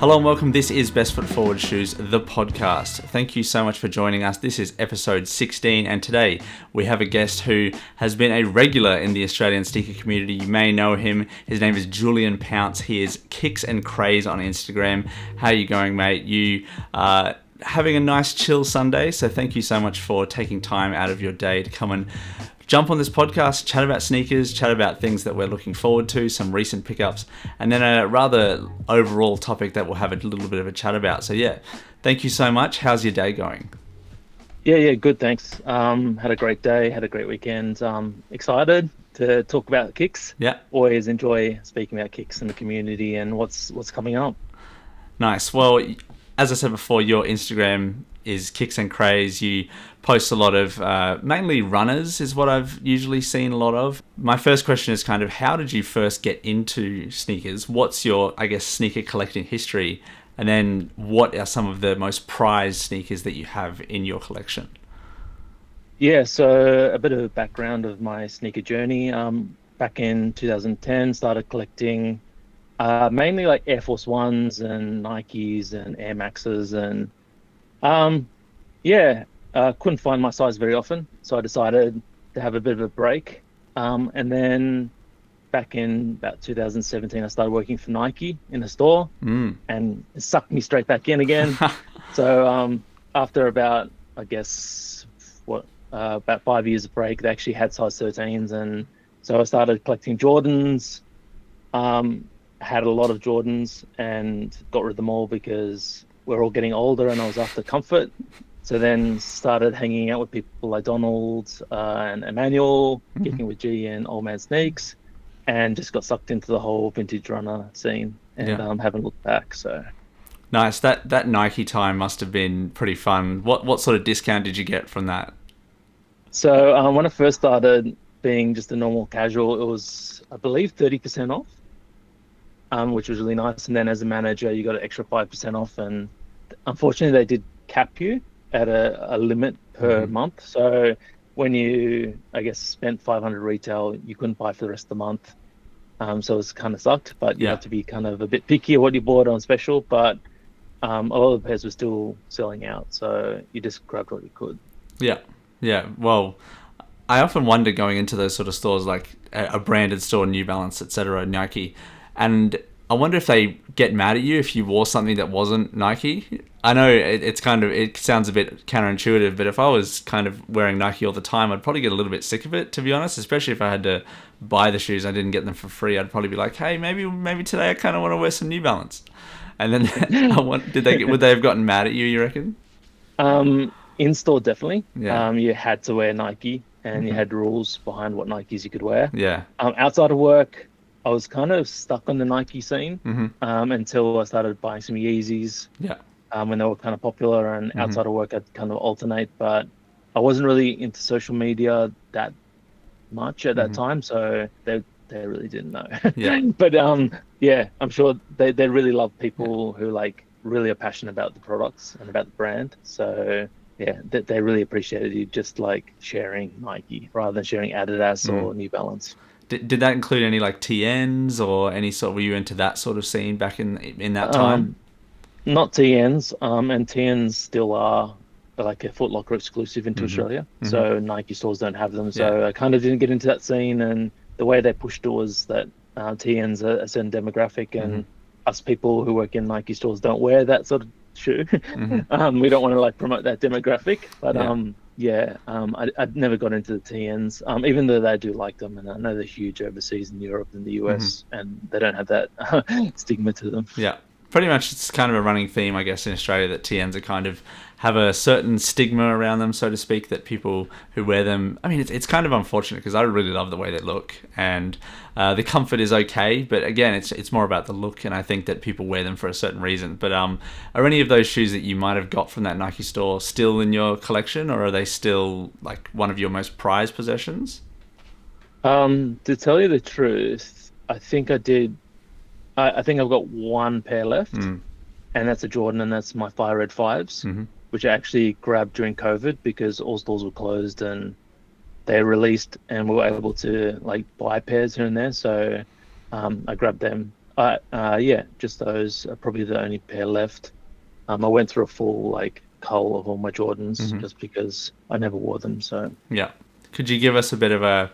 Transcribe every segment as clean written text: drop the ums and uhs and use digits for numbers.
Hello and welcome. This is Best Foot Forward Shoes, the podcast. Thank you so much for joining us. This is episode 16, and today we have a guest who has been a regular in the Australian sneaker community. You may know him. His name is Julian. He is Kicks and Craze on Instagram. How are you going, mate? You having a nice chill Sunday, so thank you so much for taking time out of your day to come and jump on this podcast, chat about sneakers, chat about things that we're looking forward to, some recent pickups, and then a rather overall topic that we'll have a little bit of a chat about. So yeah, thank you so much. How's your day going? Yeah, good, thanks. Had a great day, had a great weekend. Excited to talk about kicks. Yeah. Always enjoy speaking about kicks in the community and what's coming up. Nice. Well, as I said before, your Instagram is Kicks and Craze. You post a lot of mainly runners is what I've usually seen a lot of. My first question is kind of, how did you first get into sneakers? What's your, I guess, sneaker collecting history? And then what are some of the most prized sneakers that you have in your collection? Yeah, so a bit of a background of my sneaker journey. Back in 2010, started collecting mainly like Air Force Ones and Nikes and Air Maxes, and couldn't find my size very often, so I decided to have a bit of a break. And then back in about 2017, I started working for Nike in a store, and it sucked me straight back in again. So after about, I guess, about 5 years of break, they actually had size 13s, and so I started collecting Jordans. Had a lot of Jordans and got rid of them all because we're all getting older and I was after comfort. So then started hanging out with people like Donald and Emmanuel, kicking with G and Old Man Sneaks, and just got sucked into the whole vintage runner scene and haven't looked back. So nice. That Nike time must have been pretty fun. What sort of discount did you get from that? So when I first started being just a normal casual, it was, I believe, 30% off. Which was really nice. And then as a manager, you got an extra 5% off. And unfortunately, they did cap you at a limit per month. So when you, I guess, spent 500 retail, you couldn't buy for the rest of the month. So it was kind of sucked, but you had to be kind of a bit picky of what you bought on special. But a lot of the pairs were still selling out. So you just grabbed what you could. Yeah. Well, I often wonder going into those sort of stores, like a branded store, New Balance, etc., Nike, and I wonder if they get mad at you if you wore something that wasn't Nike. I know it sounds a bit counterintuitive, but if I was kind of wearing Nike all the time, I'd probably get a little bit sick of it, to be honest, especially if I had to buy the shoes. I didn't get them for free. I'd probably be like, hey, maybe today I kind of want to wear some New Balance. And then would they have gotten mad at you, you reckon? In store, definitely. Yeah. You had to wear Nike, and you had rules behind what Nikes you could wear. Yeah. Outside of work, I was kind of stuck on the Nike scene until I started buying some Yeezys when they were kind of popular, and outside of work I'd kind of alternate, but I wasn't really into social media that much at that time, so they really didn't know. But I'm sure they really love people who like really are passionate about the products and about the brand, so they really appreciated you just like sharing Nike rather than sharing Adidas or New Balance. Did that include any like TNs or any sort? Were you into that sort of scene back in that time? Not TNs, and TNs still are like a Foot Locker exclusive into Australia. So Nike stores don't have them. So I kind of didn't get into that scene, and the way they pushed it was that TNs are a certain demographic, and us people who work in Nike stores don't wear that sort of shoe. We don't want to like promote that demographic, but I'd never got into the TNs, even though they do like them, and I know they're huge overseas in Europe and the US, and they don't have that stigma to them. Yeah, pretty much it's kind of a running theme, I guess, in Australia, that TNs are kind of have a certain stigma around them, so to speak, that people who wear them, I mean, it's kind of unfortunate because I really love the way they look, and the comfort is okay, but again, it's more about the look, and I think that people wear them for a certain reason. But are any of those shoes that you might have got from that Nike store still in your collection, or are they still like one of your most prized possessions? To tell you the truth, I think I did. I think I've got one pair left, and that's a Jordan, and that's my Fire Red 5s, which I actually grabbed during COVID because all stores were closed and they released, and we were able to like buy pairs here and there. So I grabbed them Yeah, just those are probably the only pair left. I went through a full like cull of all my Jordans just because I never wore them. So Yeah. Could you give us a bit of a,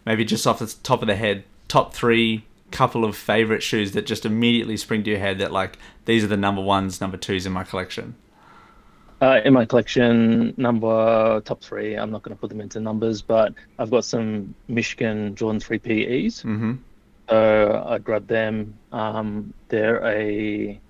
maybe just off the top of the head, top three couple of favorite shoes that just immediately spring to your head that like, these are the number ones, number twos in my collection? in my collection, number top three, I'm not going to put them into numbers, but I've got some Michigan Jordan 3 PEs. Mm-hmm. So I grabbed them. They're a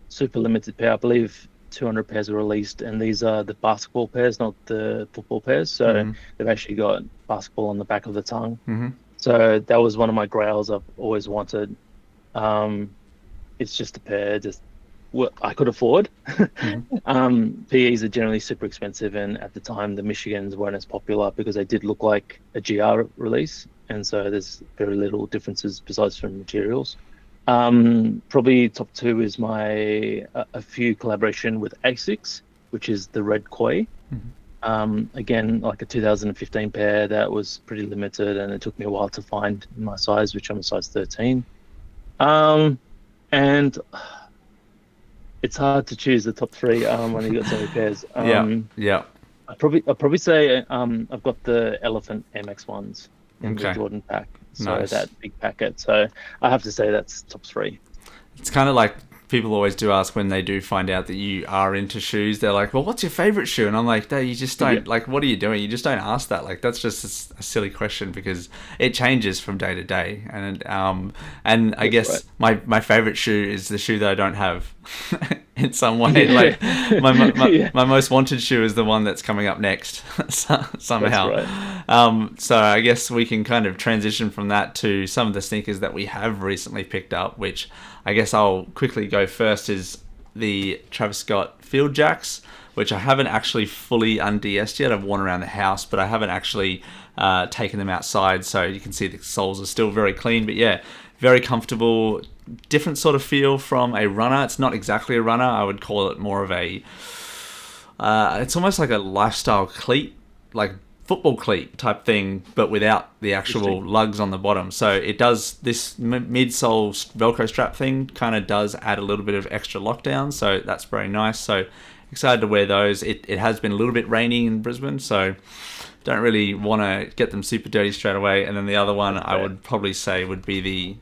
super limited pair. I believe 200 pairs were released, and these are the basketball pairs, not the football pairs. So they've actually got basketball on the back of the tongue. Mm-hmm. So that was one of my grails I've always wanted. It's just a pair just what I could afford. PEs are generally super expensive, and at the time the Michigans weren't as popular because they did look like a GR release, and so there's very little differences besides from materials. Probably top two is my a few collaboration with Asics, which is the Red Koi. Again, like a 2015 pair that was pretty limited, and it took me a while to find in my size, which I'm a size 13. And it's hard to choose the top three when you got so many pairs. Yeah. I'd probably say I've got the Elephant MX ones in the Jordan pack, so Nice. that big packet. So I have to say that's top three. It's kind of like people always do ask when they do find out that you are into shoes. They're like, well, what's your favorite shoe? And I'm like, no, you just don't, like, what are you doing? You just don't ask that. Like, that's just a silly question because it changes from day to day. And I guess my favorite shoe is the shoe that I don't have in some way. Like my most wanted shoe is the one that's coming up next somehow. Right. So I guess we can kind of transition from that to some of the sneakers that we have recently picked up, which I guess I'll quickly go first is the Travis Scott Field Jacks, which I haven't actually fully unds yet. I've worn around the house, but I haven't actually taken them outside. So you can see the soles are still very clean, but yeah, very comfortable, different sort of feel from a runner. It's not exactly a runner. I would call it more of a, it's almost like a lifestyle cleat, like football cleat type thing, but without the actual lugs on the bottom. So it does, this midsole Velcro strap thing kind of does add a little bit of extra lockdown. So that's very nice. So excited to wear those. It has been a little bit rainy in Brisbane, so don't really want to get them super dirty straight away. And then the other one I would probably say would be the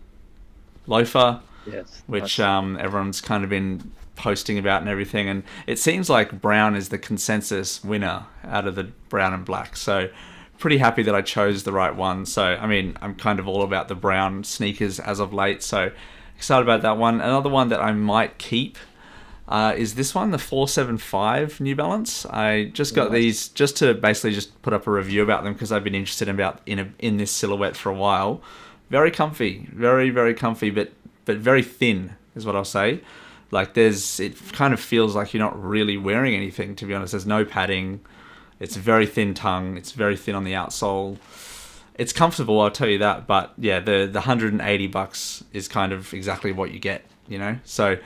loafer, which everyone's kind of been posting about and everything, and it seems like brown is the consensus winner out of the brown and black, so pretty happy that I chose the right one. So I mean, I'm kind of all about the brown sneakers as of late, so excited about that one. Another one that I might keep is this one, the 475 New Balance. I just got these just to basically just put up a review about them because I've been interested in this silhouette for a while. Very comfy, very, very comfy, but very thin is what I'll say. Like it kind of feels like you're not really wearing anything, to be honest. There's no padding. It's very thin tongue. It's very thin on the outsole. It's comfortable, I'll tell you that. But yeah, the $180 is kind of exactly what you get, you know? So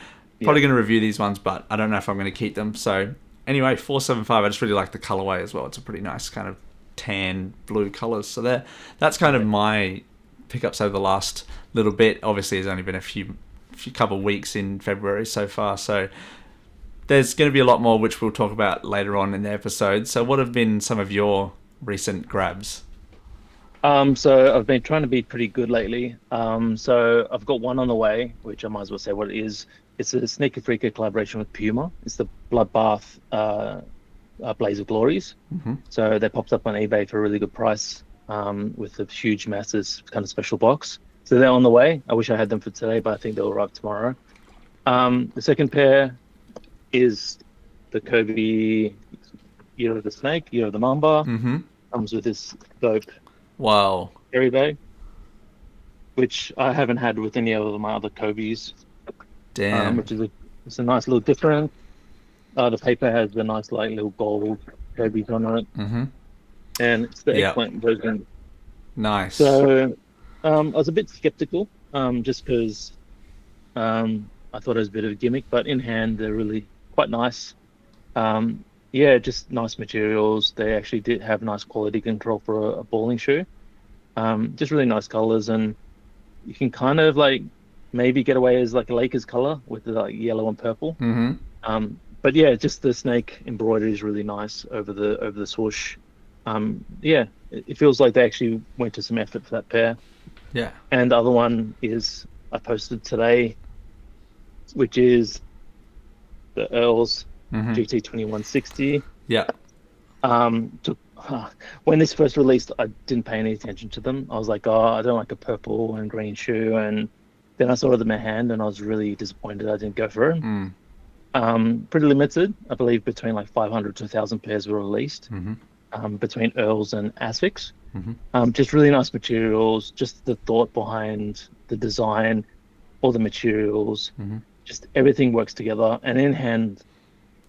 probably going to review these ones, but I don't know if I'm going to keep them. So anyway, 475, I just really like the colorway as well. It's a pretty nice kind of tan blue colors. So that's kind of my pickups over the last little bit. Obviously, there's only been a few couple of weeks in February so far, so there's going to be a lot more which we'll talk about later on in the episode. So what have been some of your recent grabs? So I've been trying to be pretty good lately. So I've got one on the way, which I might as well say what it is. It's a Sneaker Freaker collaboration with Puma. It's the Bloodbath Blaze of Glories. So they popped up on eBay for a really good price with a huge masses kind of special box. So they're on the way. I wish I had them for today, but I think they'll arrive tomorrow. The second pair is the Kobe Year of the Snake, Year of the Mamba. Comes with this dope carry bag, which I haven't had with any of my other Kobe's. Damn. Which is it's a nice little different. The paper has the nice like little gold Kobe's on it. And it's the eggplant version. Nice. So I was a bit skeptical, just because I thought it was a bit of a gimmick, but in hand they're really quite nice. Just nice materials. They actually did have nice quality control for a balling shoe. Just really nice colors, and you can kind of like maybe get away as like a Lakers color with the like yellow and purple. Mm-hmm. But yeah, just the snake embroidery is really nice over the swoosh. Yeah, it feels like they actually went to some effort for that pair. Yeah. And the other one is I posted today, which is the Earls GT 2160. Yeah. Took, when this first released, I didn't pay any attention to them. I was like, oh, I don't like a purple and green shoe. And then I saw them in my hand and I was really disappointed I didn't go for it. Pretty limited. I believe between like 500 to 1,000 pairs were released between Earls and Asics. Just really nice materials, just the thought behind the design, all the materials, just everything works together. And in hand,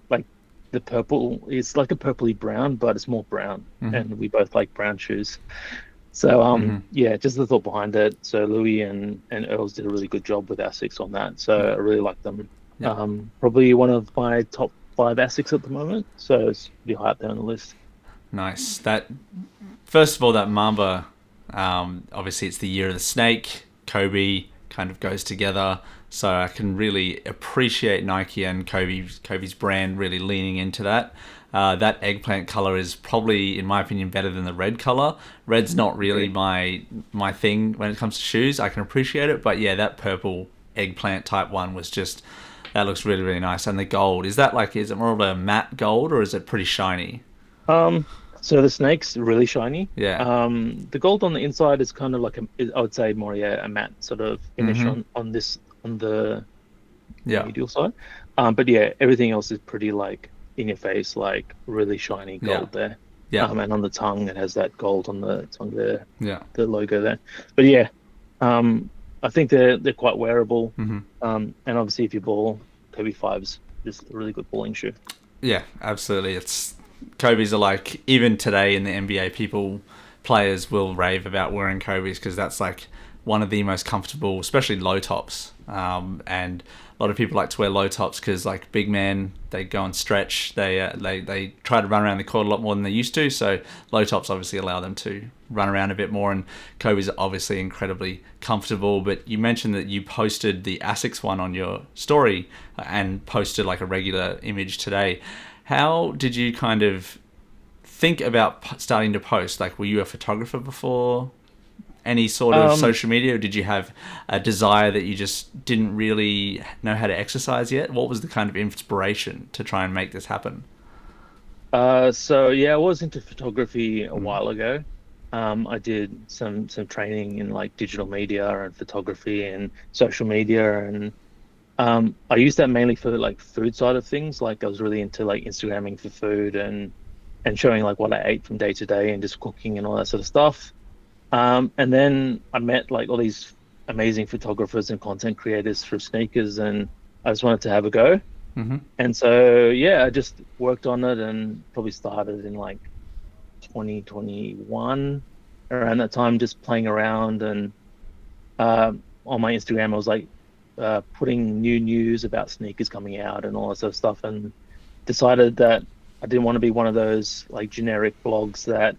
like the purple, it's like a purpley brown, but it's more brown. And we both like brown shoes. So yeah, just the thought behind it. So Louis and Earls did a really good job with Asics on that. So I really like them. Yeah. Probably one of my top 5 Asics at the moment. So it's pretty high up there on the list. Nice. That first of all, that Mamba, obviously it's the year of the snake. Kobe kind of goes together. So I can really appreciate Nike and Kobe's brand really leaning into that. That eggplant color is probably, in my opinion, better than the red color. Red's not really my thing when it comes to shoes. I can appreciate it, but yeah, that purple eggplant type one was just, that looks really, really nice. And the gold, is it more of a matte gold or is it pretty shiny? So the snake's really shiny. Yeah. The gold on the inside is kind of like I would say more a matte sort of finish on the medial side. But yeah, everything else is pretty like in your face, like really shiny gold there. Yeah. And on the tongue, it has that gold on the tongue there. Yeah. The logo there. But yeah, I think they're quite wearable. And obviously, if you ball, Kobe 5's just a really good balling shoe. Yeah, absolutely. Kobe's are like, even today in the NBA, players will rave about wearing Kobe's because that's like one of the most comfortable, especially low tops. And a lot of people like to wear low tops because like big men, they go and stretch. They try to run around the court a lot more than they used to. So low tops obviously allow them to run around a bit more. And Kobe's are obviously incredibly comfortable. But you mentioned that you posted the Asics one on your story and posted like a regular image today. How did you kind of think about starting to post? Like, were you a photographer before any sort of social media, or did you have a desire that you just didn't really know how to exercise yet? What was the kind of inspiration to try and make this happen? So yeah, I was into photography a while ago. I did some training in like digital media and photography and social media, and I used that mainly for like food side of things. Like I was really into like Instagramming for food and showing like what I ate from day to day and just cooking and all that sort of stuff. And then I met like all these amazing photographers and content creators for sneakers, and I just wanted to have a go. And so yeah, I just worked on it and probably started in like 2021 around that time, just playing around. And on my Instagram I was like putting new news about sneakers coming out and all that sort of stuff, and decided that I didn't want to be one of those like generic blogs that,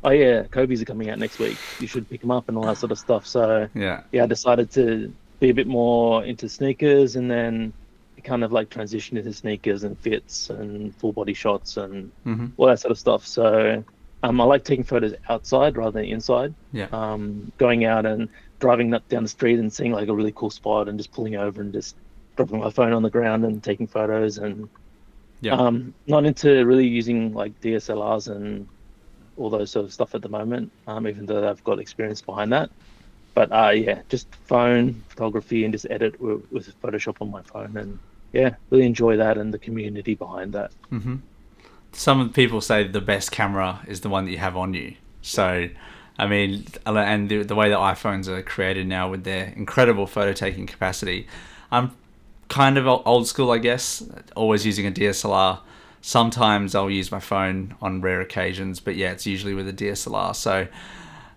oh yeah, Kobe's are coming out next week, you should pick them up and all that sort of stuff. So yeah, I decided to be a bit more into sneakers, and then it kind of like transitioned into sneakers and fits and full body shots and all that sort of stuff. So I like taking photos outside rather than inside. Yeah. Going out and driving up down the street and seeing like a really cool spot and just pulling over and just dropping my phone on the ground and taking photos. And not into really using like DSLRs and all those sort of stuff at the moment, even though I've got experience behind that. But yeah, just phone photography and just edit with Photoshop on my phone, and yeah, really enjoy that and the community behind that. Some people say the best camera is the one that you have on you. So, I mean, and the way that iPhones are created now with their incredible photo taking capacity, I'm kind of old school, I guess, always using a DSLR. Sometimes I'll use my phone on rare occasions, but yeah, it's usually with a DSLR. So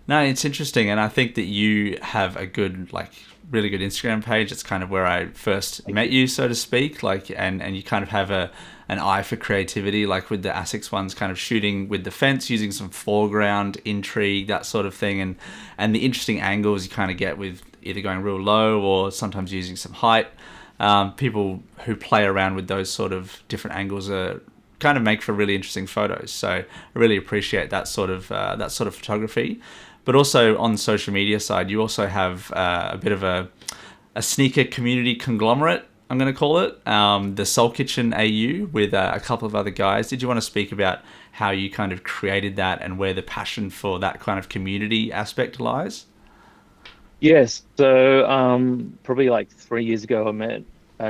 no, it's interesting. And I think that you have a good, like really good Instagram page. It's kind of where I first met you, so to speak, like, and you kind of have an eye for creativity, like with the Asics ones, kind of shooting with the fence, using some foreground intrigue, that sort of thing. And the interesting angles you kind of get with either going real low or sometimes using some height. People who play around with those sort of different angles kind of make for really interesting photos. So I really appreciate that sort of photography. But also on the social media side, you also have a bit of a sneaker community conglomerate, I'm going to call it, the Soul Kitchen AU with a couple of other guys. Did you want to speak about how you kind of created that and where the passion for that kind of community aspect lies? Yes. So probably like 3 years ago, I met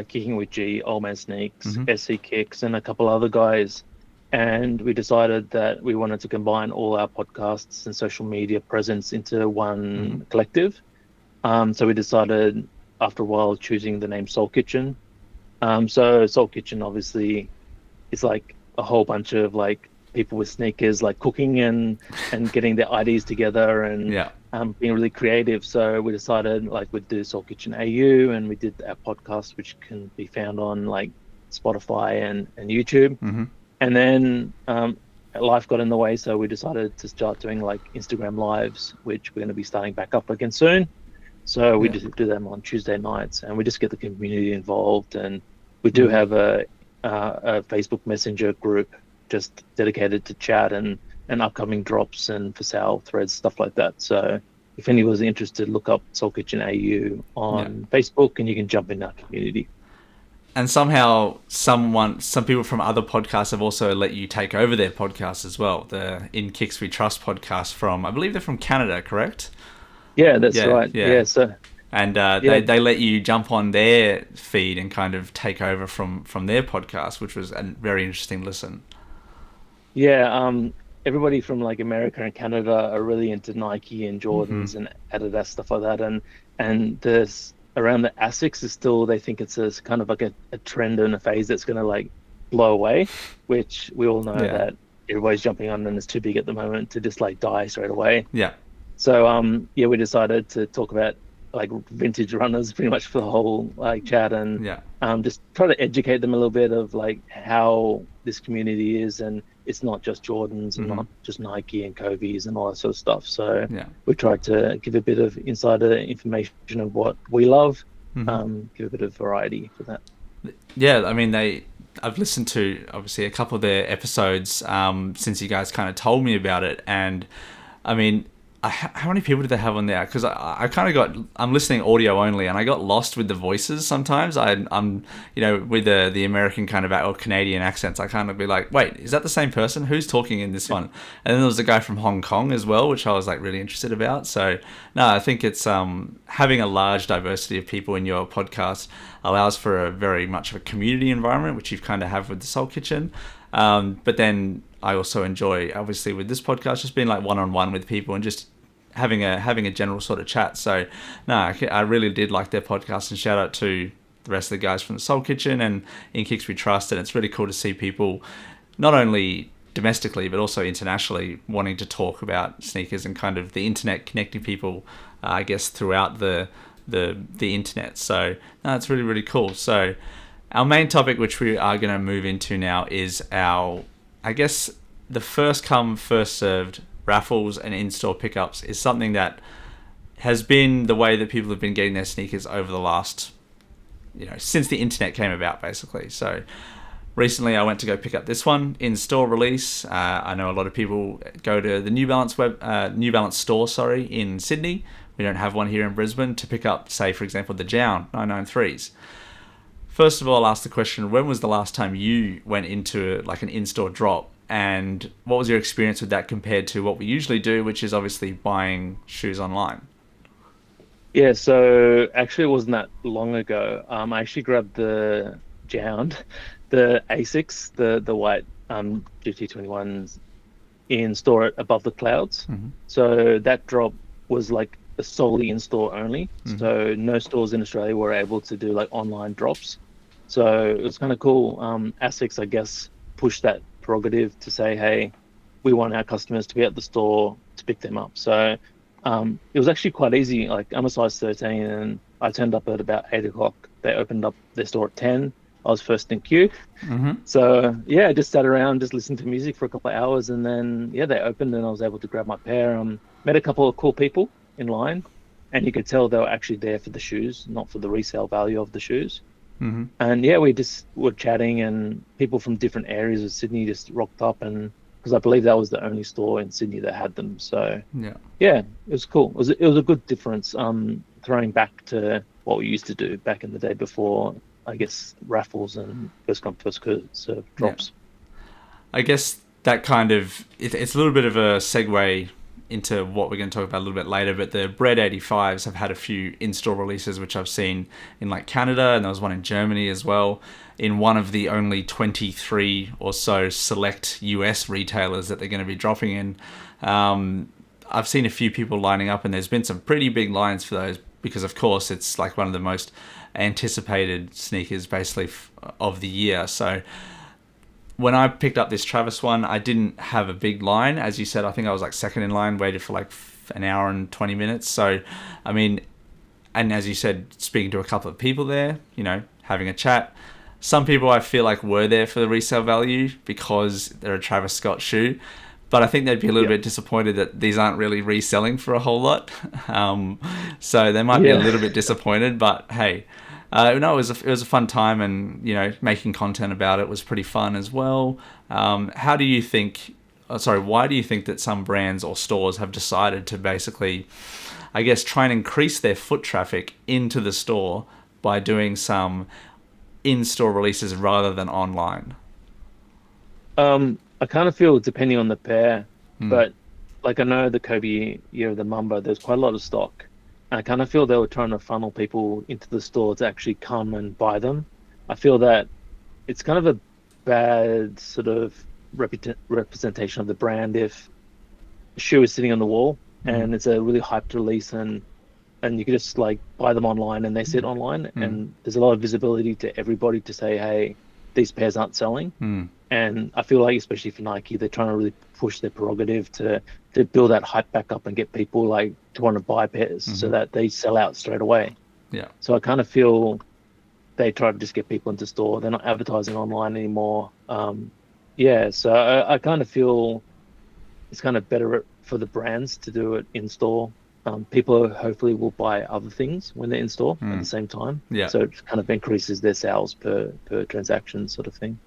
Kicking with G, Old Man Sneaks, SC Kicks, and a couple other guys. And we decided that we wanted to combine all our podcasts and social media presence into one collective. So we decided after a while choosing the name Soul Kitchen. So Soul Kitchen obviously is like a whole bunch of like people with sneakers, like cooking and getting their ideas together and being really creative. So we decided like we'd do Soul Kitchen AU, and we did our podcast, which can be found on like Spotify and YouTube. And then life got in the way, so we decided to start doing like Instagram lives, which we're going to be starting back up again soon. So we just do them on Tuesday nights, and we just get the community involved. And we do have a Facebook Messenger group just dedicated to chat and upcoming drops and for sale threads, stuff like that. So if anyone's interested, look up Soul Kitchen AU on Facebook, and you can jump in our community. And somehow some people from other podcasts have also let you take over their podcast as well. The In Kicks We Trust podcast from, I believe they're from Canada, correct? Yeah, that's right. Yeah. So, and they let you jump on their feed and kind of take over from their podcast, which was a very interesting listen. Yeah, everybody from like America and Canada are really into Nike and Jordans and Adidas, stuff like that. And there's around the ASICs is still, they think it's a kind of like a trend and a phase that's going to like blow away, which we all know that everybody's jumping on and it's too big at the moment to just like die straight away. Yeah. So we decided to talk about like vintage runners pretty much for the whole like chat, and just try to educate them a little bit of like how this community is, and it's not just Jordans and not just Nike and Kobe's and all that sort of stuff. So we tried to give a bit of insider information of what we love, give a bit of variety for that. Yeah, I mean, I've listened to obviously a couple of their episodes since you guys kind of told me about it, and I mean, how many people did they have on there? Because I kind of I'm listening audio only, and I got lost with the voices sometimes. I'm with the American kind of or Canadian accents, I kind of be like, wait, is that the same person? Who's talking in this one? And then there was a guy from Hong Kong as well, which I was like really interested about. So no, I think it's having a large diversity of people in your podcast allows for a very much of a community environment, which you kind of have with the Soul Kitchen. But then I also enjoy, obviously, with this podcast, just being like one-on-one with people and just having a general sort of chat. So no, I really did like their podcast, and shout out to the rest of the guys from the Soul Kitchen and In Kicks We Trust. And it's really cool to see people not only domestically but also internationally wanting to talk about sneakers and kind of the internet connecting people, I guess, throughout the internet. So no, it's really, really cool. So our main topic, which we are going to move into now, is our, I guess, the first come, first served raffles and in-store pickups is something that has been the way that people have been getting their sneakers over the last, since the internet came about, basically. So recently I went to go pick up this one, in-store release. I know a lot of people go to the New Balance store, in Sydney. We don't have one here in Brisbane, to pick up, say, for example, the Jown 993s. First of all, I'll ask the question, when was the last time you went into like an in-store drop? And what was your experience with that compared to what we usually do, which is obviously buying shoes online? Yeah, so actually it wasn't that long ago. I actually grabbed the Jown, the ASICs, the white GT21s in store at Above the Clouds. So that drop was like solely in store only. So no stores in Australia were able to do like online drops. So it was kind of cool. ASICs, I guess, pushed that prerogative to say, hey, we want our customers to be at the store to pick them up. So it was actually quite easy. Like, I'm a size 13 and I turned up at about 8 o'clock. They opened up their store at 10. I was first in queue. So I just sat around, just listened to music for a couple of hours, and then they opened and I was able to grab my pair. Met a couple of cool people in line, and you could tell they were actually there for the shoes, not for the resale value of the shoes. Mm-hmm. And yeah, we just were chatting, and people from different areas of Sydney just rocked up, and because I believe that was the only store in Sydney that had them. So yeah, it was cool. It was a good difference. Throwing back to what we used to do back in the day before, I guess, raffles and first come first serve drops. I guess that kind of it's a little bit of a segue into what we're going to talk about a little bit later, but the Bread 85s have had a few in-store releases, which I've seen in like Canada, and there was one in Germany as well, in one of the only 23 or so select US retailers that they're going to be dropping in. I've seen a few people lining up, and there's been some pretty big lines for those because, of course, it's like one of the most anticipated sneakers basically of the year. So when I picked up this Travis one, I didn't have a big line. As you said, I think I was like second in line, waited for like an hour and 20 minutes. So, I mean, and as you said, speaking to a couple of people there, you know, having a chat. Some people I feel like were there for the resale value because they're a Travis Scott shoe. But I think they'd be a little bit disappointed that these aren't really reselling for a whole lot. So they might be a little bit disappointed, but hey. No, it was a fun time, and you know, making content about it was pretty fun as well. Why do you think that some brands or stores have decided to basically, I guess, try and increase their foot traffic into the store by doing some in-store releases rather than online? I kind of feel depending on the pair, but like I know the Kobe year of the Mamba, there's quite a lot of stock. I kind of feel they were trying to funnel people into the store to actually come and buy them. I feel that it's kind of a bad sort of representation of the brand if a shoe is sitting on the wall and it's a really hyped release, and you can just like buy them online and they sit online, and there's a lot of visibility to everybody to say, hey, these pairs aren't selling. And I feel like, especially for Nike, they're trying to really push their prerogative to build that hype back up and get people like to want to buy pairs so that they sell out straight away. Yeah. So I kind of feel they try to just get people into store. They're not advertising online anymore. So I kind of feel it's kind of better for the brands to do it in store. People hopefully will buy other things when they're in store at the same time. Yeah. So it kind of increases their sales per transaction sort of thing.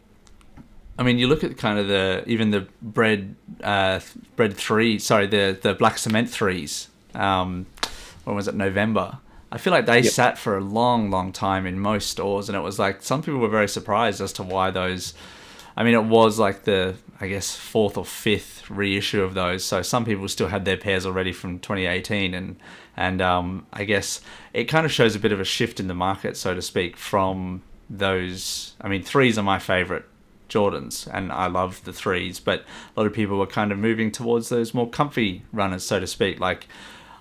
I mean, you look at kind of the Bread 3, the Black Cement 3s. When was it? November. I feel like they sat for a long, long time in most stores, and it was like some people were very surprised as to why those. I mean, it was like the, I guess, 4th or 5th reissue of those. So some people still had their pairs already from 2018, and I guess it kind of shows a bit of a shift in the market, so to speak, from those. I mean, 3s are my favorite Jordans, and I love the 3s, but a lot of people were kind of moving towards those more comfy runners, so to speak. Like,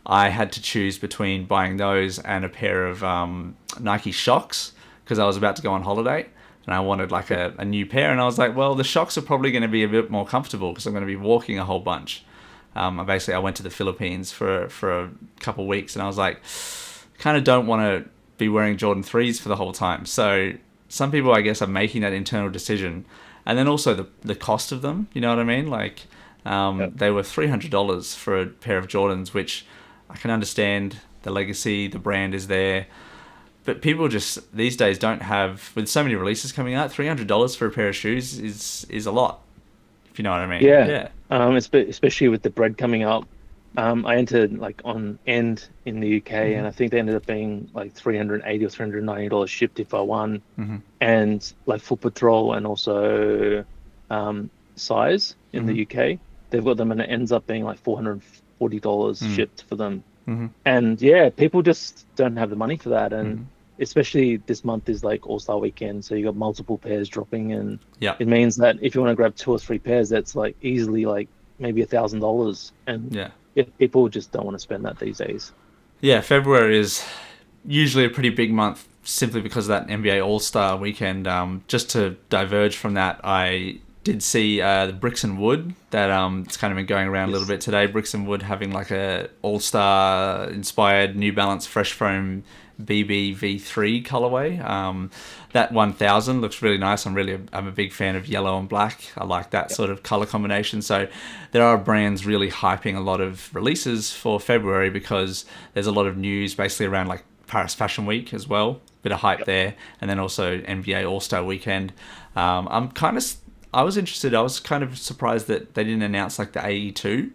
I had to choose between buying those and a pair of Nike Shox because I was about to go on holiday and I wanted like a new pair, and I was like, well, the Shox are probably going to be a bit more comfortable because I'm going to be walking a whole bunch. I went to the Philippines for a couple of weeks, and I was like, kind of don't want to be wearing Jordan 3s for the whole time. So some people, I guess, are making that internal decision. And then also the cost of them, you know what I mean? Like, they were $300 for a pair of Jordans, which I can understand. The legacy, the brand is there. But people just, these days, don't have, with so many releases coming out, $300 for a pair of shoes is a lot, if you know what I mean. Yeah. Especially with the Bread coming up. I entered like on End in the UK, and I think they ended up being like $380 or $390 shipped if I won. And like Foot Patrol and also Size in the UK, they've got them, and it ends up being like $440 shipped for them. And yeah, people just don't have the money for that, and especially this month is like All-Star weekend, so you got multiple pairs dropping, and it means that if you want to grab 2 or 3 pairs, that's like easily like maybe $1,000, and people just don't want to spend that these days. Yeah, February is usually a pretty big month simply because of that NBA All-Star weekend. Just to diverge from that, I did see the Bricks and Wood that it's kind of been going around a little bit today. Bricks and Wood having like a All-Star inspired New Balance Fresh Foam BBV3 colorway. That 1000 looks really nice. I'm a big fan of yellow and black. I like that sort of color combination. So there are brands really hyping a lot of releases for February because there's a lot of news basically around like Paris Fashion Week as well. Bit of hype there, and then also NBA All-Star Weekend. I was interested. I was kind of surprised that they didn't announce like the AE2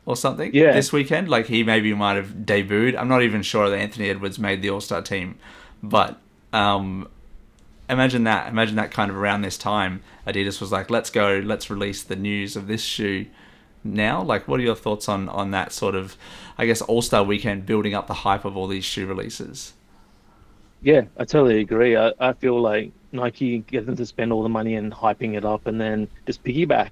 or something this weekend. Like he maybe might have debuted. I'm not even sure that Anthony Edwards made the All-Star team, but imagine that kind of around this time, Adidas was like, let's release the news of this shoe now. Like, what are your thoughts on that sort of, I guess, All-Star Weekend building up the hype of all these shoe releases? Yeah, I totally agree. I feel like Nike get them to spend all the money and hyping it up and then just piggyback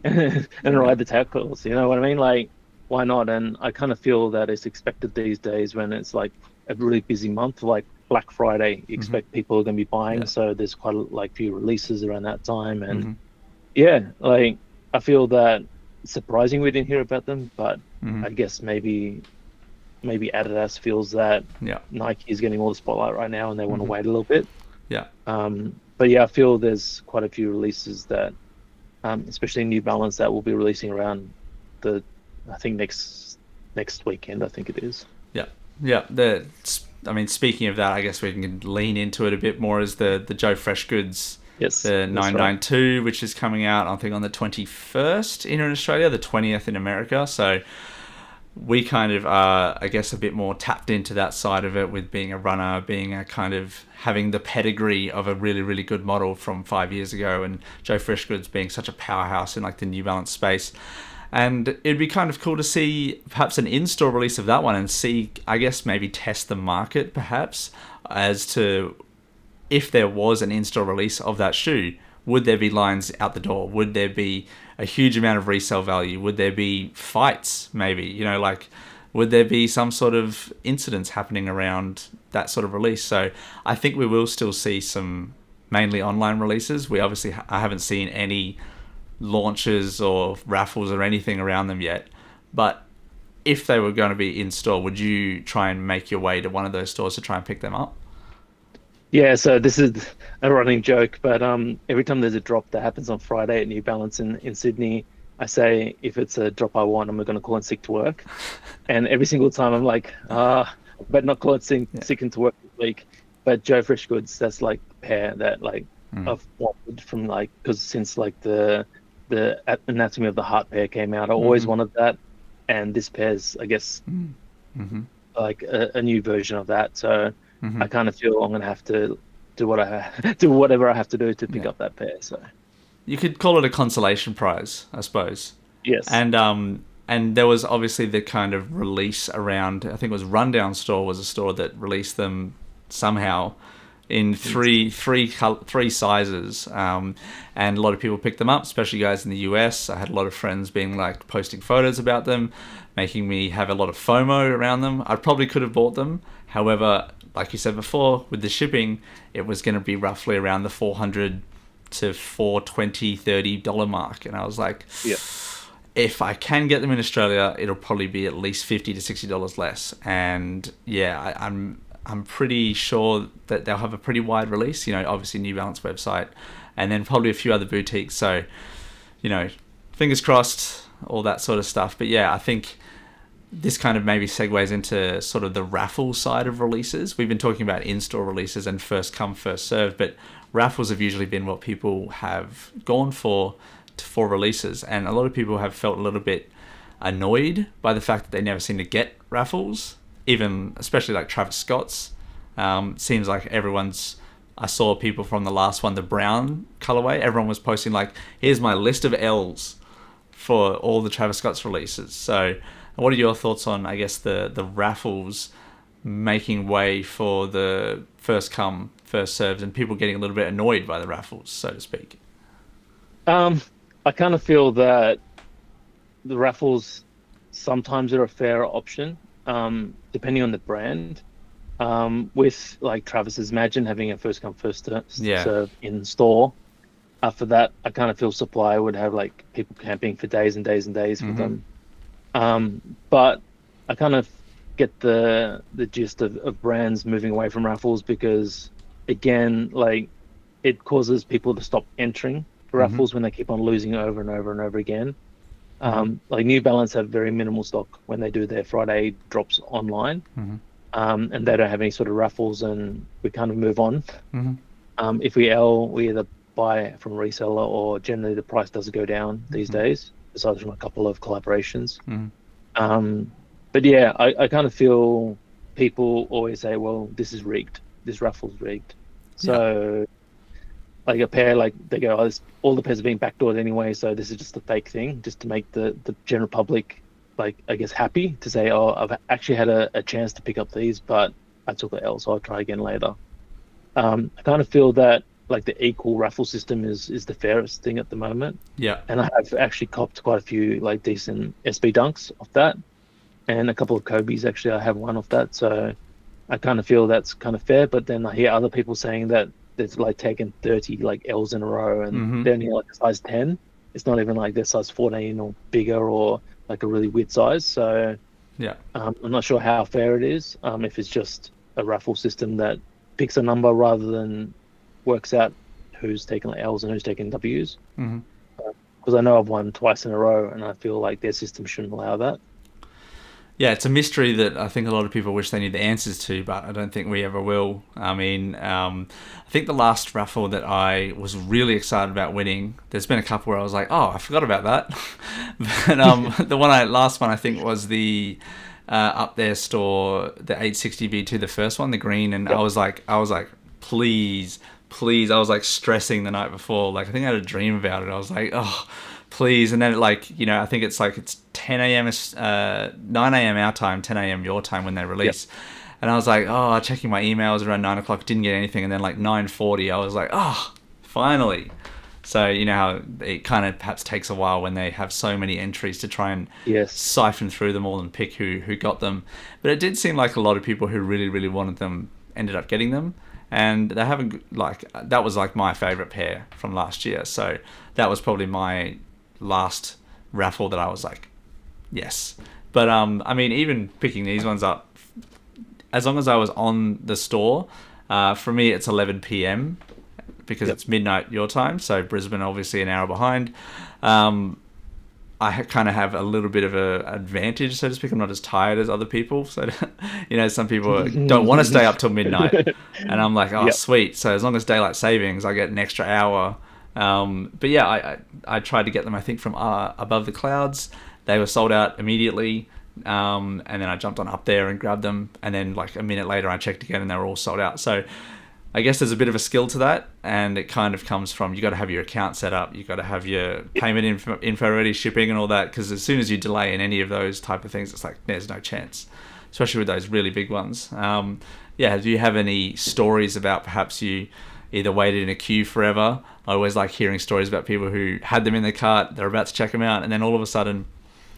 and ride the tackles. You know what I mean? Like, why not? And I kind of feel that it's expected these days when it's like a really busy month, like Black Friday, you expect people are going to be buying. Yeah. So there's quite few releases around that time. And like I feel that it's surprising we didn't hear about them, but I guess maybe Adidas feels that Nike is getting all the spotlight right now and they want to wait a little bit. Yeah. But yeah, I feel there's quite a few releases that, especially New Balance, that will be releasing around I think next weekend, I think it is. Yeah. Yeah. Speaking of that, I guess we can lean into it a bit more as the Joe Freshgoods. Yes. The 992, right, which is coming out, I think, on the 21st in Australia, the 20th in America. So we kind of are, I guess, a bit more tapped into that side of it with being a runner, being a kind of having the pedigree of a really, really good model from 5 years ago, and Joe Freshgoods being such a powerhouse in like the New Balance space. And it'd be kind of cool to see perhaps an in-store release of that one and see, I guess, maybe test the market perhaps as to if there was an in-store release of that shoe, would there be lines out the door? Would there be a huge amount of resale value? Would there be fights, maybe? You know, like, would there be some sort of incidents happening around that sort of release? So I think we will still see some mainly online releases. I haven't seen any launches or raffles or anything around them yet. But if they were going to be in store, would you try and make your way to one of those stores to try and pick them up? Yeah, so this is a running joke, but every time there's a drop that happens on Friday at New Balance in Sydney, I say, if it's a drop I want, I'm going to call in sick to work. And every single time I'm like, but not call it sick into work this week. But Joe Freshgoods, that's like a pair that like I've wanted from like, because since like the Anatomy of the Heart pair came out, I always wanted that. And this pair's, I guess, like a new version of that. So I kind of feel I'm going to have to do whatever I have to do to pick up that pair. So you could call it a consolation prize, I suppose. Yes. And there was obviously the kind of release around, I think it was Rundown Store was a store that released them somehow in three sizes. And a lot of people picked them up, especially guys in the US. I had a lot of friends being like posting photos about them, making me have a lot of FOMO around them. I probably could have bought them. However, like you said before, with the shipping, it was going to be roughly around the $400 to $420, $30 mark. And I was like, if I can get them in Australia, it'll probably be at least $50 to $60 less. And yeah, I'm pretty sure that they'll have a pretty wide release, you know, obviously New Balance website, and then probably a few other boutiques. So, you know, fingers crossed, all that sort of stuff. But yeah, I think this kind of maybe segues into sort of the raffle side of releases. We've been talking about in-store releases and first come, first served, but raffles have usually been what people have gone for releases. And a lot of people have felt a little bit annoyed by the fact that they never seem to get raffles, even especially like Travis Scott's. Seems like I saw people from the last one, the brown colorway, everyone was posting like, here's my list of L's for all the Travis Scott's releases. So what are your thoughts on, I guess, the raffles making way for the first come, first served, and people getting a little bit annoyed by the raffles, so to speak? I kind of feel that the raffles sometimes are a fair option, depending on the brand. With like Travis's, imagine having a first come, first serve in store. After that, I kind of feel supply would have like people camping for days and days and days with them. But I kind of get the gist of brands moving away from raffles, because again, like, it causes people to stop entering raffles when they keep on losing over and over and over again. Like New Balance have very minimal stock when they do their Friday drops online, and they don't have any sort of raffles, and we kind of move on. If we either buy from a reseller, or generally the price does go down these days, aside from a couple of collaborations. But yeah, I kind of feel people always say, well, this is rigged, this raffle's rigged. So like a pair, like they go, oh, all the pairs are being backdoored anyway, so this is just a fake thing, just to make the general public, like, I guess, happy to say, oh, I've actually had a chance to pick up these, but I took the L, so I'll try again later. I kind of feel that like the equal raffle system is the fairest thing at the moment. Yeah. And I have actually copped quite a few like decent SB dunks off that, and a couple of Kobe's. Actually, I have one off that, so I kind of feel that's kind of fair. But then I hear other people saying that they've like taken 30 like L's in a row, and they're only like a size 10. It's not even like they're size 14 or bigger, or like a really weird size. So yeah, I'm not sure how fair it is. If it's just a raffle system that picks a number rather than works out who's taking like L's and who's taking W's. Because I know I've won twice in a row, and I feel like their system shouldn't allow that. Yeah, it's a mystery that I think a lot of people wish they knew the answers to, but I don't think we ever will. I mean, I think the last raffle that I was really excited about winning, there's been a couple where I was like, oh, I forgot about that. But the last one I think was the Up There store, the 860V2, the first one, the green, and I was like, please, I was like stressing the night before. Like, I think I had a dream about it. I was like, oh, please. And then it, like, you know, I think it's 10 a.m. 9 a.m. our time, 10 a.m. your time when they release. And I was like, oh, checking my emails around 9 o'clock, didn't get anything. And then like 9:40, I was like, oh, finally. So, you know how it kind of perhaps takes a while when they have so many entries to try and siphon through them all and pick who got them. But it did seem like a lot of people who really, really wanted them ended up getting them. And they haven't, like, that was like my favorite pair from last year. So that was probably my last raffle that I was like, yes. But I mean, even picking these ones up, as long as I was on the store, for me it's 11 p.m. because it's midnight your time, so Brisbane obviously an hour behind. I kind of have a little bit of an advantage, so to speak. I'm not as tired as other people. So, you know, some people don't want to stay up till midnight. And I'm like, oh, sweet. So as long as daylight savings, I get an extra hour. But yeah, I tried to get them, I think, from Above the Clouds. They were sold out immediately. And then I jumped on Up There and grabbed them. And then like a minute later, I checked again and they were all sold out. So I guess there's a bit of a skill to that, and it kind of comes from, you got to have your account set up, you got to have your payment info ready, shipping and all that, because as soon as you delay in any of those type of things, it's like there's no chance, especially with those really big ones. Do you have any stories about perhaps you either waited in a queue forever? I always like hearing stories about people who had them in their cart, they're about to check them out, and then all of a sudden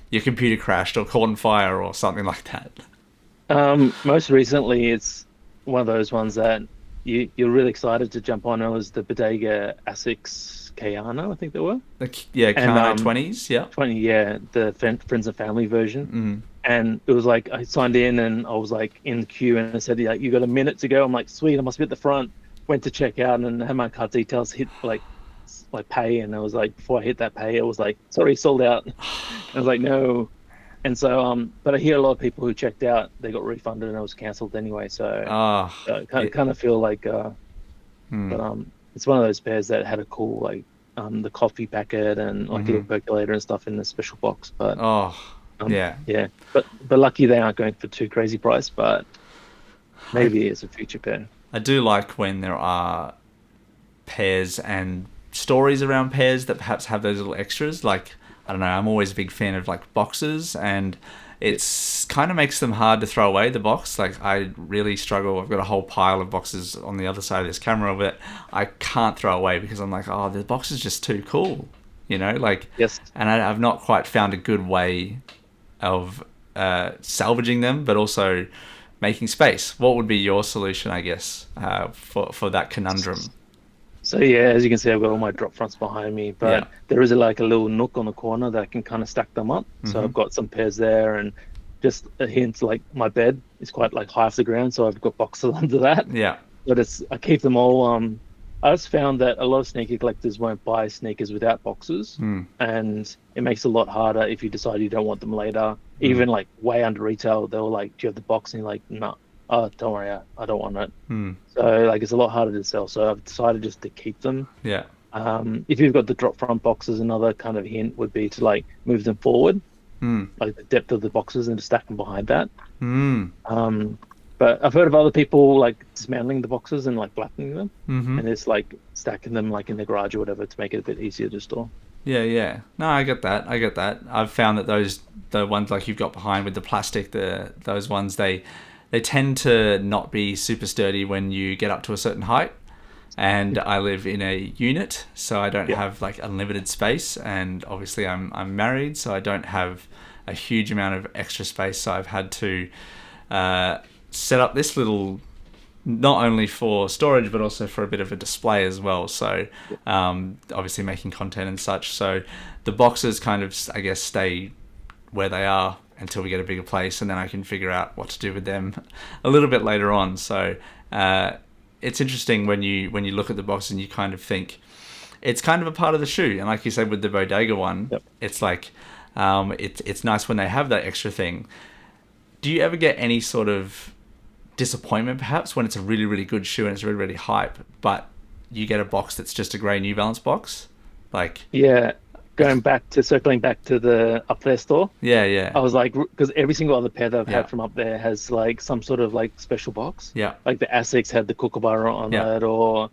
your computer crashed or caught on fire or something like that. Most recently, it's one of those ones that you're really excited to jump on. It was the Bodega Asics Kayano, I think they were. Kayano 20s, 20, the Friends and Family version. And it was like, I signed in and I was like in the queue, and it said, like, you got a minute to go. I'm like, sweet, I must be at the front. Went to check out and had my card details, hit like pay, and I was like, before I hit that pay, it was like, sorry, sold out. I was like, no. And so, but I hear a lot of people who checked out, they got refunded and it was cancelled anyway. So I kind of feel like, but it's one of those pairs that had a cool, like, the coffee packet and like a percolator and stuff in the special box. But but lucky they aren't going for too crazy price. But maybe it's a future pair. I do like when there are pairs and stories around pairs that perhaps have those little extras, like, I don't know, I'm always a big fan of like boxes, and it's kind of makes them hard to throw away, the box. Like, I really struggle. I've got a whole pile of boxes on the other side of this camera that I can't throw away because I'm like, oh, the box is just too cool, you know, like, and I've not quite found a good way of salvaging them, but also making space. What would be your solution, I guess, for that conundrum? So as you can see, I've got all my drop fronts behind me, but there is like a little nook on the corner that I can kind of stack them up. So I've got some pairs there, and just a hint, like my bed is quite like high off the ground, so I've got boxes under that. Yeah. But I keep them all. I just found that a lot of sneaker collectors won't buy sneakers without boxes, and it makes it a lot harder if you decide you don't want them later. Even like way under retail, they'll like, "Do you have the box?" And you're like, "No, oh, don't worry, I don't want it." So like it's a lot harder to sell. So I've decided just to keep them. Yeah. If you've got the drop front boxes, another kind of hint would be to like move them forward, like the depth of the boxes, and to stack them behind that. But I've heard of other people like dismantling the boxes and like blackening them, and just like stacking them like in the garage or whatever to make it a bit easier to store. Yeah. No, I get that. I've found that the ones like you've got behind with the plastic, those ones, they tend to not be super sturdy when you get up to a certain height. And I live in a unit, so I don't have like unlimited space, and obviously I'm married, so I don't have a huge amount of extra space. So I've had to set up this little, not only for storage but also for a bit of a display as well. So obviously making content and such. So the boxes kind of, I guess, stay where they are until we get a bigger place, and then I can figure out what to do with them a little bit later on. So it's interesting when you look at the box and you kind of think it's kind of a part of the shoe. And like you said with the Bodega one, it's like it's nice when they have that extra thing. Do you ever get any sort of disappointment perhaps when it's a really, really good shoe and it's really, really hype, but you get a box that's just a grey New Balance box? Like, circling back to the up there store. Yeah. I was like, because every single other pair that I've had from up there has like some sort of like special box. Yeah. Like the Asics had the Kookaburra on it, or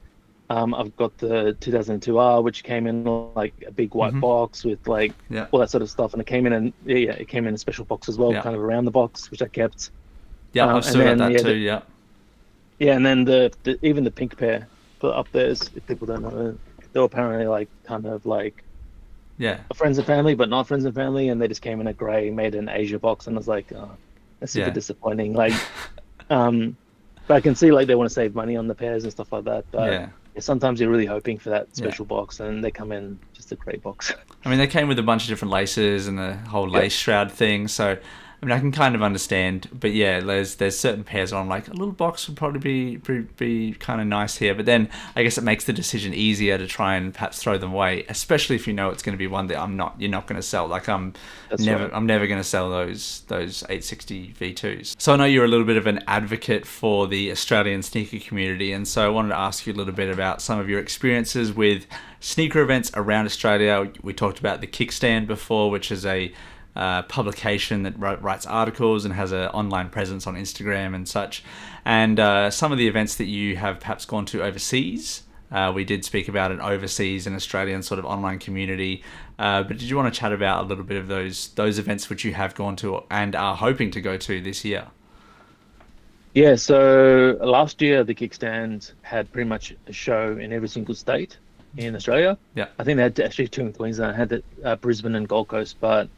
I've got the 2002R, which came in like a big white box with like all that sort of stuff, and it came in a special box as well, kind of around the box, which I kept. Yeah, I've still got that too. Yeah, and then the even the pink pair for up there, if people don't know, they were apparently like kind of like friends and family, but not friends and family, and they just came in a grey made in Asia box, and I was like, oh, that's super disappointing. Like, but I can see like they want to save money on the pairs and stuff like that, but sometimes you're really hoping for that special box, and they come in just a grey box. I mean, they came with a bunch of different laces and the whole lace shroud thing, so I mean, I can kind of understand, but yeah, there's certain pairs where I'm like, a little box would probably be kind of nice here, but then I guess it makes the decision easier to try and perhaps throw them away, especially if you know it's going to be one that you're not going to sell. Like I'm never going to sell those 860 V2s. So I know you're a little bit of an advocate for the Australian sneaker community, and so I wanted to ask you a little bit about some of your experiences with sneaker events around Australia. We talked about the Kingsland before, which is a publication that writes articles and has an online presence on Instagram and such, and some of the events that you have perhaps gone to overseas. We did speak about an overseas and Australian sort of online community, but did you want to chat about a little bit of those events which you have gone to and are hoping to go to this year? Yeah, so last year the Kickstand had pretty much a show in every single state in Australia. Yeah, I think they had actually 2 in Queensland. I had the Brisbane and Gold Coast, but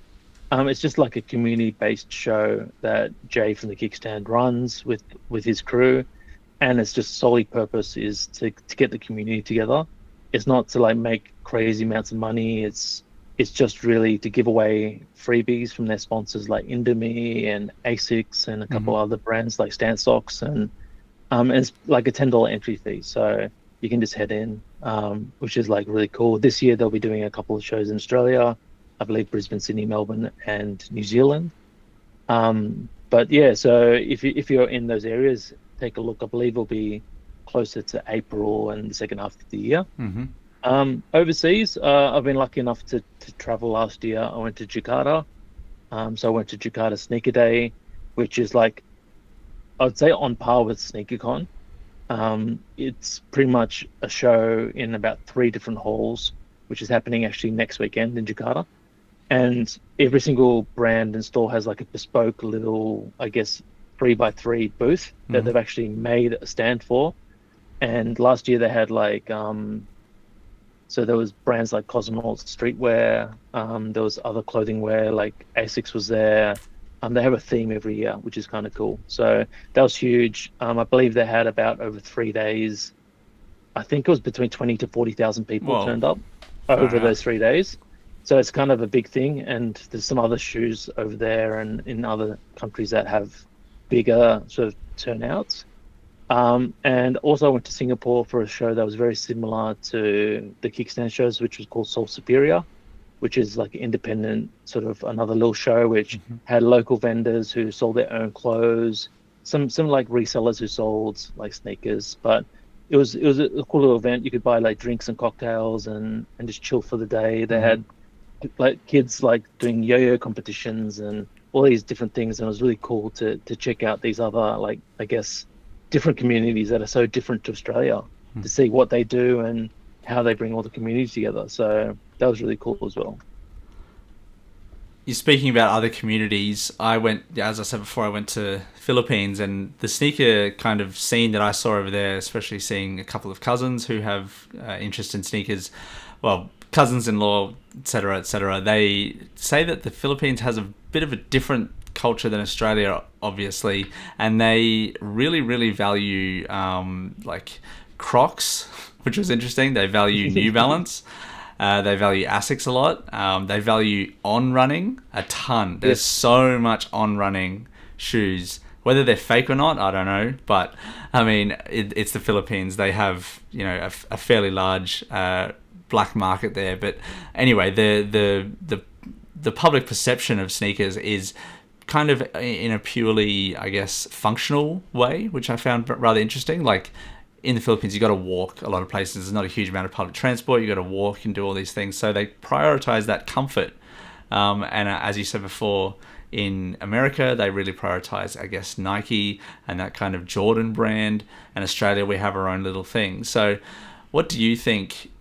it's just like a community-based show that Jay from the Kickstand runs with his crew, and it's just solely purpose is to get the community together. It's not to like make crazy amounts of money. It's just really to give away freebies from their sponsors like Indomie and Asics and a couple other brands like Stan Socks, and it's like a $10 entry fee, so you can just head in, which is like really cool. This year they'll be doing a couple of shows in Australia. I believe Brisbane, Sydney, Melbourne, and New Zealand. But yeah, so if you're in those areas, take a look. I believe it'll be closer to April and the second half of the year. Overseas, I've been lucky enough to travel last year. I went to Jakarta. So I went to Jakarta Sneaker Day, which is like, I'd say on par with SneakerCon. It's pretty much a show in about 3 different halls, which is happening actually next weekend in Jakarta. And every single brand and store has like a bespoke little, I guess, 3x3 booth that they've actually made a stand for. And last year they had like, so there was brands like Cosmonauts Streetwear, there was other clothing wear, like Asics was there. They have a theme every year, which is kind of cool. So that was huge. I believe they had about over 3 days, I think it was between 20 to 40,000 people turned up over those 3 days. So it's kind of a big thing, and there's some other shoes over there and in other countries that have bigger sort of turnouts. And also I went to Singapore for a show that was very similar to the Kingsland shows, which was called Soul Superior, which is like an independent sort of another little show which had local vendors who sold their own clothes, some like resellers who sold like sneakers. But it was a cool little event. You could buy like drinks and cocktails and just chill for the day. They had like kids like doing yo-yo competitions and all these different things, and it was really cool to check out these other, like, I guess, different communities that are so different to Australia, to see what they do and how they bring all the communities together. So that was really cool as well. You're speaking about other communities. I went, as I said before, I went to Philippines, and the sneaker kind of scene that I saw over there, especially seeing a couple of cousins who have interest in sneakers, well, cousins-in-law, etc., they say that the Philippines has a bit of a different culture than Australia, obviously, and they really, really value like Crocs, which was interesting. They value New Balance. They value ASICs a lot. They value on-running a ton. There's so much on-running shoes. Whether they're fake or not, I don't know. But, I mean, it's the Philippines. They have, a fairly large black market there. But anyway, the public perception of sneakers is kind of in a purely, I guess, functional way, which I found rather interesting. Like, in the Philippines, you got to walk a lot of places. There's not a huge amount of public transport. You got to walk and do all these things. So they prioritize that comfort. And as you said before, in America, they really prioritize, I guess, Nike and that kind of Jordan brand. And Australia, we have our own little thing. So what do you think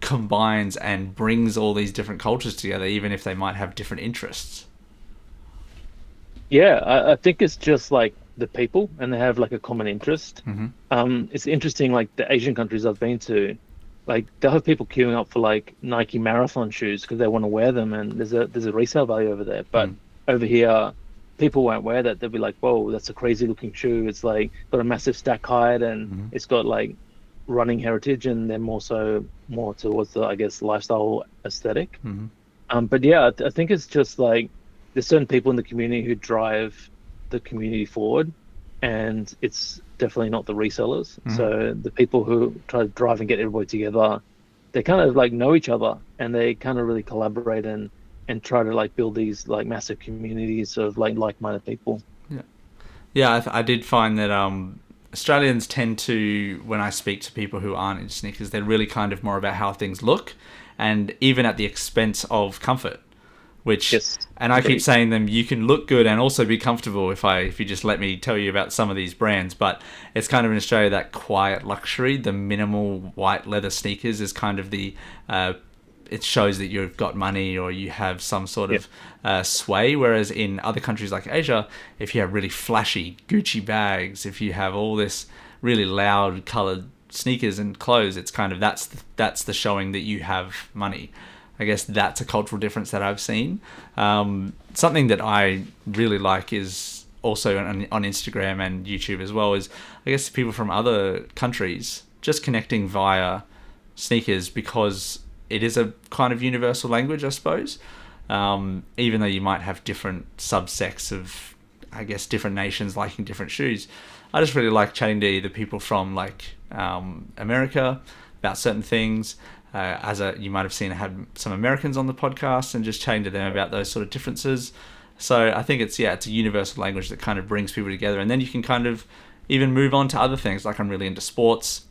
combines and brings all these different cultures together, even if they might have different interests? Yeah, I think it's just like the people, and they have like a common interest. It's interesting, like the Asian countries I've been to, like they'll have people queuing up for like Nike marathon shoes because they want to wear them, and there's a resale value over there. But over here, people won't wear that. They'll be like, whoa, that's a crazy looking shoe. It's like got a massive stack height, and it's got like running heritage, and they're more towards the, I guess, lifestyle aesthetic. But yeah, I think it's just like there's certain people in the community who drive the community forward, and it's definitely not the resellers. So the people who try to drive and get everybody together, they kind of like know each other, and they kind of really collaborate and try to like build these like massive communities of like-minded people. I did find that Australians tend to, when I speak to people who aren't into sneakers, they're really kind of more about how things look, and even at the expense of comfort. And I keep saying them, you can look good and also be comfortable if you just let me tell you about some of these brands. But it's kind of in Australia, that quiet luxury, the minimal white leather sneakers is kind of the it shows that you've got money or you have some sort of sway. Whereas in other countries like Asia, if you have really flashy Gucci bags, if you have all this really loud colored sneakers and clothes, it's kind of that's the showing that you have money. I guess that's a cultural difference that I've seen. Something that I really like is also on Instagram and YouTube as well, is I guess people from other countries just connecting via sneakers, because it is a kind of universal language, I suppose. Even though you might have different subsects of, I guess, different nations liking different shoes. I just really like chatting to either people from like America about certain things. You might have seen, I had some Americans on the podcast and just chatting to them about those sort of differences. So I think it's a universal language that kind of brings people together. And then you can kind of even move on to other things. Like, I'm really into sports.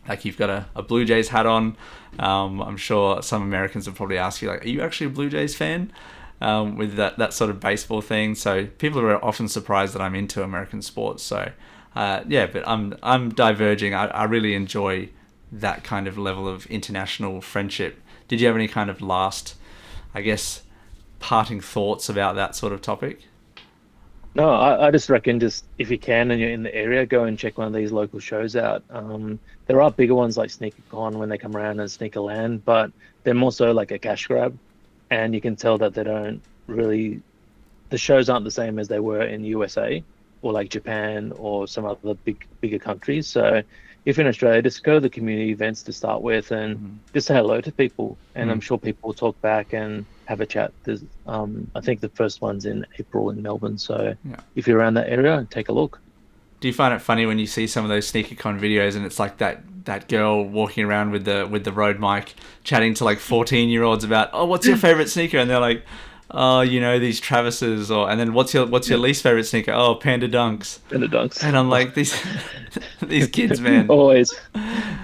Like, you've got a Blue Jays hat on. I'm sure some Americans would probably ask you, like, are you actually a Blue Jays fan? With that sort of baseball thing. So people are often surprised that I'm into American sports. So but I'm diverging. I really enjoy that kind of level of international friendship. Did you have any kind of last, I guess, parting thoughts about that sort of topic? No, I just reckon, just if you can and you're in the area, go and check one of these local shows out. There are bigger ones like SneakerCon when they come around, and Sneakerland, but they're more so like a cash grab, and you can tell that they don't really, the shows aren't the same as they were in USA. or like Japan or some other bigger countries. So if in Australia, just go to the community events to start with and just say hello to people. And I'm sure people will talk back and have a chat. There's, I think the first one's in April in Melbourne. So Yeah. if you're around that area, take a look. Do you find it funny when you see some of those SneakerCon videos and it's like that girl walking around with the road mic chatting to like 14-year-olds about, oh, what's your favorite sneaker? And they're like, oh, these Travises, and then what's your least favorite sneaker? Oh, Panda Dunks. Panda Dunks. And I'm like, these kids, man. Always.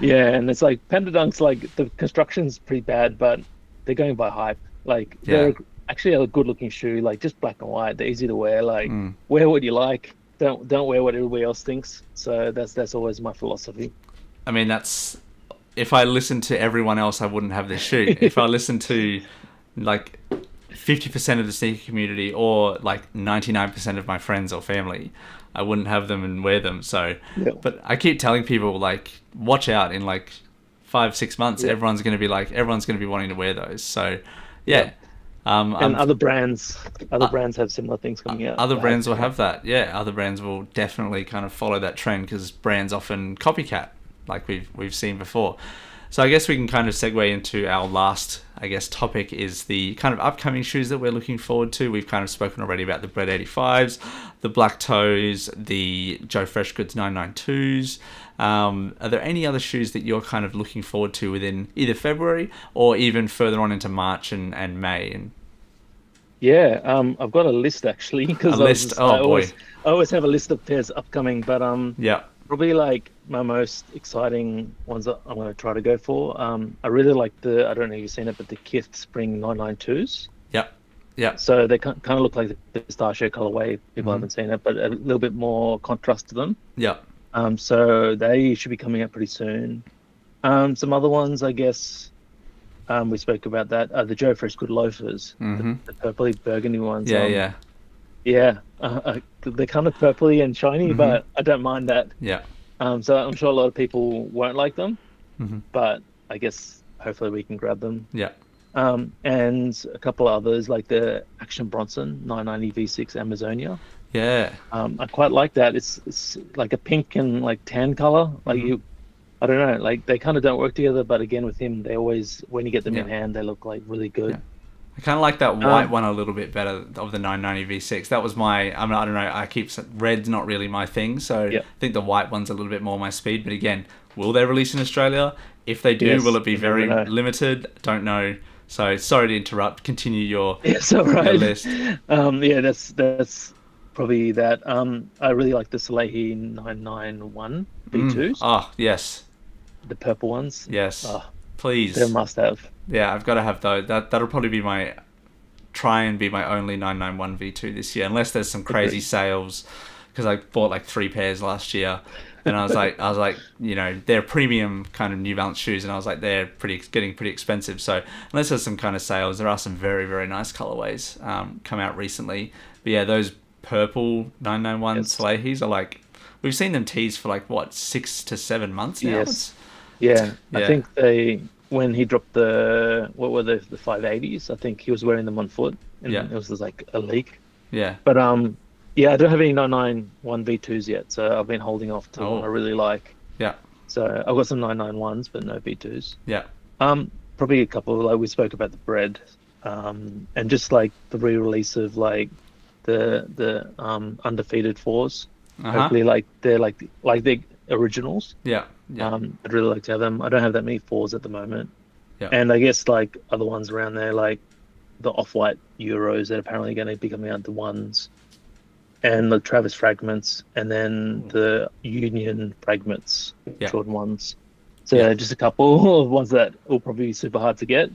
Yeah, and it's like Panda Dunks, like the construction's pretty bad, but they're going by hype. Like they're actually a good looking shoe, like just black and white. They're easy to wear. Like wear what you like. Don't wear what everybody else thinks. So that's always my philosophy. I mean, if I listened to everyone else, I wouldn't have this shoe. If I listened to like 50% of the sneaker community or like 99% of my friends or family, I wouldn't have them and wear them. So, but I keep telling people, like, watch out. In like 5-6 months, everyone's going to be wanting to wear those. So, yeah. And other brands have similar things coming out. Other brands will have that. Yeah, other brands will definitely kind of follow that trend because brands often copycat, like we've seen before. So I guess we can kind of segue into our last, I guess, topic is the kind of upcoming shoes that we're looking forward to. We've kind of spoken already about the Bread 85s, the Black Toes, the Joe Freshgoods 992s. Are there any other shoes that you're kind of looking forward to within either February or even further on into March and May? Yeah, I've got a list actually because I always have a list of pairs upcoming, but probably like my most exciting ones that I'm going to try to go for. I really like I don't know if you've seen it, but the Kith Spring 992s. Yeah. So they kind of look like the pistachio colorway. People haven't seen it, but a little bit more contrast to them. Yeah. So they should be coming out pretty soon. Some other ones, I guess, we spoke about that. The Joe Freshgood loafers, the purpley burgundy ones. Yeah. They're kind of purpley and shiny, but I don't mind that. Yeah. So I'm sure a lot of people won't like them, but I guess hopefully we can grab them. Yeah. And a couple of others like the Action Bronson 990 V6 Amazonia. Yeah. I quite like that. It's like a pink and like tan color. Like I don't know, like they kind of don't work together, but again with him, they always, when you get them in hand, they look like really good. Yeah. I kind of like that white one a little bit better of the 990 V6. That was I don't know, red's not really my thing, so I think the white one's a little bit more my speed. But again, will they release in Australia? If they do, will it be very limited? Don't know. So sorry to interrupt. Continue your, your list. That's probably that. I really like the Salehi 991 V2s. Oh, yes. The purple ones. Yes. Please. They're a must-have. Yeah, I've got to have those. That'll probably be my only 991 V2 this year, unless there's some crazy sales, because I bought like 3 pairs last year, and I was like, they're premium kind of New Balance shoes, and I was like, they're getting pretty expensive. So unless there's some kind of sales, there are some very, very nice colorways come out recently. But yeah, those purple 991 Salehis are like, we've seen them teased for like what 6 to 7 months now. I think when he dropped the 580s, I think he was wearing them on foot, and it was like a leak. Yeah. But I don't have any 991 V2s yet, so I've been holding off to one I really like. Yeah. So I've got some 991s, but no V2s. Yeah. Probably a couple, like we spoke about the bread, and just like the re-release of like the undefeated 4s. Hopefully, like they're like the originals. Yeah. I'd really like to have them. I don't have that many 4s at the moment. Yeah. And I guess like other ones around there, like the off-white Euros that are apparently going to be coming out, the 1s, and the Travis Fragments, and then the Union Fragments, Jordan 1s. So just a couple of ones that will probably be super hard to get.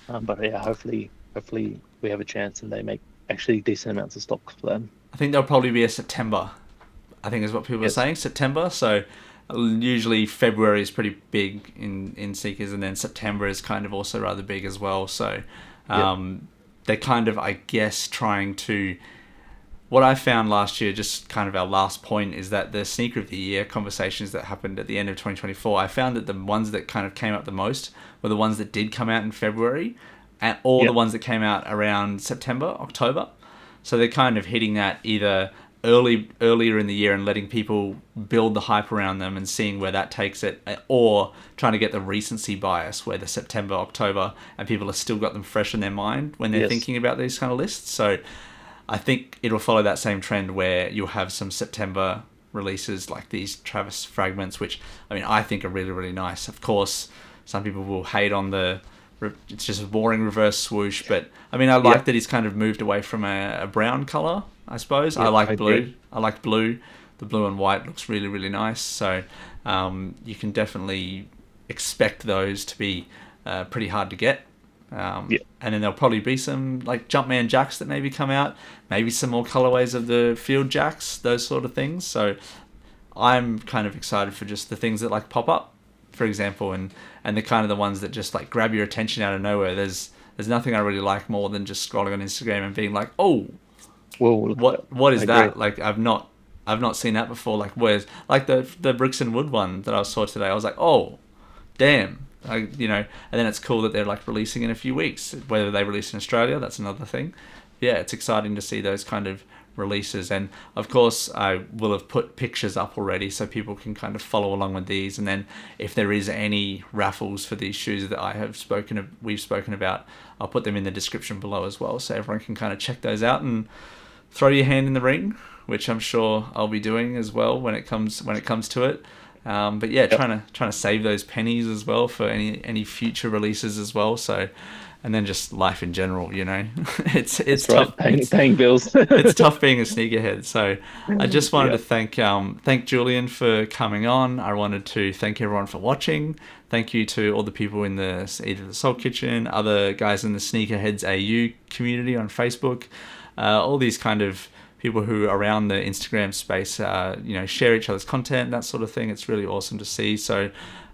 But yeah, hopefully we have a chance and they make actually decent amounts of stock for them. I think there'll probably be a September, I think is what people are saying, September. So usually February is pretty big in sneakers, and then September is kind of also rather big as well. So they're kind of, I guess, trying to... What I found last year, just kind of our last point, is that the Sneaker of the Year conversations that happened at the end of 2024, I found that the ones that kind of came up the most were the ones that did come out in February, or the ones that came out around September, October. So they're kind of hitting that either earlier in the year and letting people build the hype around them and seeing where that takes it, or trying to get the recency bias where the September, October, and people have still got them fresh in their mind when they're thinking about these kind of lists. So I think it'll follow that same trend where you'll have some September releases like these Travis fragments, which I think are really, really nice. Of course, some people will hate on it's just a boring reverse swoosh, but I like that he's kind of moved away from a brown color, I suppose. I like blue. Agree. I like blue. The blue and white looks really, really nice. So you can definitely expect those to be pretty hard to get. And then there'll probably be some like Jumpman jacks that maybe come out, maybe some more colorways of the field jacks, those sort of things. So I'm kind of excited for just the things that like pop up, for example, and the kind of the ones that just like grab your attention out of nowhere. There's nothing I really like more than just scrolling on Instagram and being like, oh, well, what is that? Like I've not seen that before. Like where's like the Bricks and Wood one that I saw today? I was like, oh, damn. And then it's cool that they're like releasing in a few weeks. Whether they release in Australia, that's another thing. Yeah, it's exciting to see those kind of releases. And of course, I will have put pictures up already so people can kind of follow along with these. And then if there is any raffles for these shoes that we've spoken about, I'll put them in the description below as well, so everyone can kind of check those out and throw your hand in the ring, which I'm sure I'll be doing as well when it comes to it. But yeah, trying to save those pennies as well for any future releases as well. So, and then just life in general, it's tough. Right. Paying bills. It's tough being a sneakerhead. So I just wanted to thank Julian for coming on. I wanted to thank everyone for watching. Thank you to all the people in either the Soul Kitchen, other guys in the Sneakerheads AU community on Facebook, all these kind of people who are around the Instagram space, share each other's content, that sort of thing. It's really awesome to see. So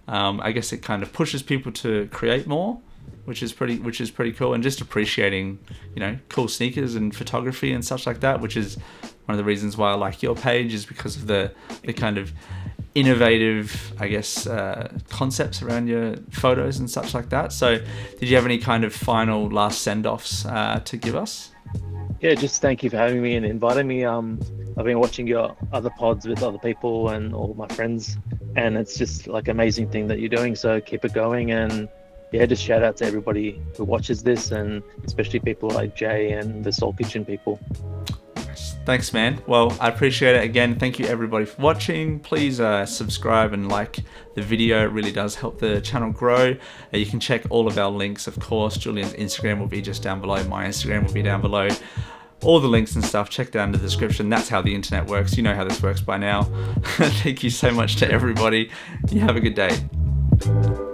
I guess it kind of pushes people to create more, which is pretty cool. And just appreciating, cool sneakers and photography and such like that, which is one of the reasons why I like your page, is because of the kind of innovative, I guess, concepts around your photos and such like that. So did you have any kind of final last send-offs to give us? Yeah, just thank you for having me and inviting me. I've been watching your other pods with other people and all my friends, and it's just like amazing thing that you're doing. So keep it going, and yeah, just shout out to everybody who watches this, and especially people like Jay and the Soul Kitchen people. Thanks, man. Well, I appreciate it. Again, thank you everybody for watching. Please subscribe and like the video. It really does help the channel grow. You can check all of our links, of course. Julian's Instagram will be just down below. My Instagram will be down below. All the links and stuff, check down in the description. That's how the internet works. You know how this works by now. Thank you so much to everybody. You have a good day.